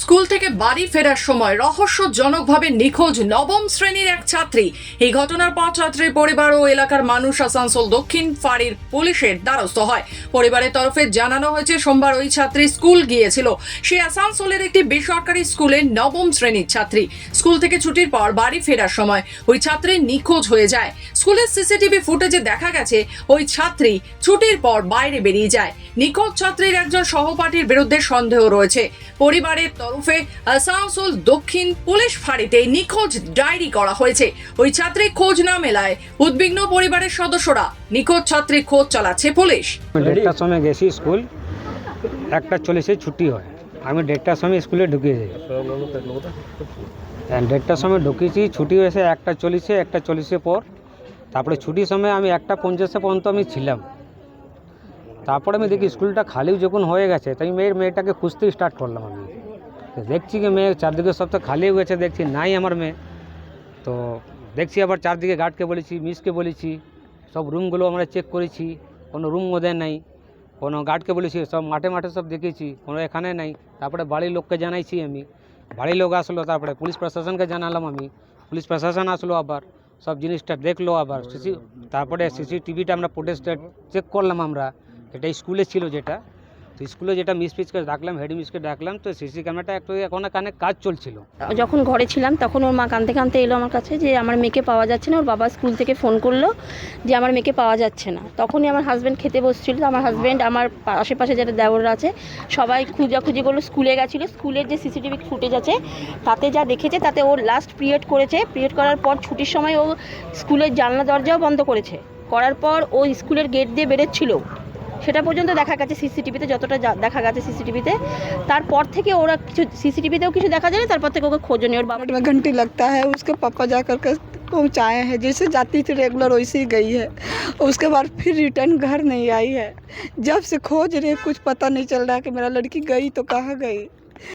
School থেকে বাড়ি ফেরার সময় রহস্যজনকভাবে নিখোঁজ নবম শ্রেণীর এক ছাত্রী। এই ঘটনার পর ছাত্রীর পরিবার ও এলাকার মানুষ আসানসোল দক্ষিণ ফাঁড়ির পুলিশের দ্বারস্থ হয়। পরিবারের তরফে জানানো হয়েছে, সোমবার ওই ছাত্রী স্কুল গিয়েছিল। সে আসানসোলের একটি বেসরকারি স্কুলের নবম শ্রেণীর ছাত্রী। স্কুল থেকে ছুটির পর বাড়ি ফেরার সময় ওই ছাত্রী নিখোঁজ হয়ে যায়। স্কুলের সিসিটিভি ফুটেজে দেখা গেছে ওই ছাত্রী ছুটির পর বাইরে বেরিয়ে যায়। নিখোঁজ ছাত্রীর একজন সহপাঠীর বিরুদ্ধে সন্দেহ রয়েছে। পরিবারের তরফে আসানসোল দক্ষিণ পুলিশ ফাঁড়িতে নিখোঁজ ডায়েরি করা হয়েছে। ওই ছাত্রীর খোঁজ না মেলায় উদ্বিগ্ন পরিবারের সদস্যরা। নিখোঁজ ছাত্রীর খোঁজ চালাচ্ছে পুলিশ। 1:30টার সময় গেছি স্কুল, 1:40 ছুটি হয়। আমি 1:30টার সময় স্কুলে ঢুকে যাই। 1:30টার সময় ঢুকেছি, ছুটি হয়েছে 1:40, 1:40 পর। তারপরে ছুটির সময় আমি 1:50 পর্যন্ত আমি ছিলাম। তারপরে আমি দেখি স্কুলটা খালি যখন হয়ে গেছে, তাই মেয়েটাকে খুঁজতে স্টার্ট করলাম। আমি তো দেখছি কি মেয়ে চারদিকে সব তো খালি হয়ে গেছে, দেখছি নাই আমার মেয়ে। তো দেখছি আবার চারদিকে গার্ডকে বলেছি, মিসকে বলেছি, সব রুমগুলো আমরা চেক করেছি, কোনো রুম ওদের নাই। কোনো গার্ডকে বলেছি, সব মাঠে মাঠে সব দেখেছি, কোনো এখানে নাই। তারপরে বাড়ির লোককে জানাইছি আমি, বাড়ির লোক আসলো। তারপরে পুলিশ প্রশাসনকে জানালাম আমি, পুলিশ প্রশাসন আসলো, আবার সব জিনিসটা দেখলো। আবার তারপরে সিসিটিভিটা আমরা ফুটেজটা চেক করলাম আমরা। এটা স্কুলে ছিল, যেটা তো স্কুলে যেটা মিসকে ডাকলাম, হেড মিসকে ডাকলাম। তো সিসি ক্যামেরাটা একটু এখন এখানে কাজ চলছিল। যখন ঘরে ছিলাম তখন ওর মা কাঁদতে কাঁদতে এলো আমার কাছে যে আমার মেয়েকে পাওয়া যাচ্ছে না। ওর বাবা স্কুল থেকে ফোন করলো যে আমার মেয়েকে পাওয়া যাচ্ছে না। তখনই আমার হাজব্যান্ড খেতে বসছিল। আমার হাজব্যান্ড, আমার আশেপাশে যারা দেওররা আছে, সবাই খুঁজাখুঁজি করলো। স্কুলে গেছিলো, স্কুলের যে সিসিটিভি ফুটেজ আছে তাতে যা দেখেছে, তাতে ও লাস্ট পিরিয়ড করেছে। পিরিয়ড করার পর ছুটির সময় ও স্কুলের জানলা দরজাও বন্ধ করেছে। করার পর ও স্কুলের গেট দিয়ে বেরোচ্ছিল, সেটা পর্যন্ত দেখা গেছে সিসিটিভিতে, যতটা দেখা গেছে সিসিটিভিতে। তারপর থেকে ওরা কিছু সিসিটিভিতেও কিছু দেখা যায় না। তারপর থেকে ওকে খোঁজ নেই। ওর বাবা में घंटी लगता है, उसके पापा जा कर के पहुँचाए हैं। जैसे जाती थी रेगुलर वैसे ही गई है। उसके बाद फिर रिटर्न घर नहीं आई है। जब से खोज रहे कुछ पता नहीं चल रहा है कि मेरा लड़की गई तो कहाँ गई।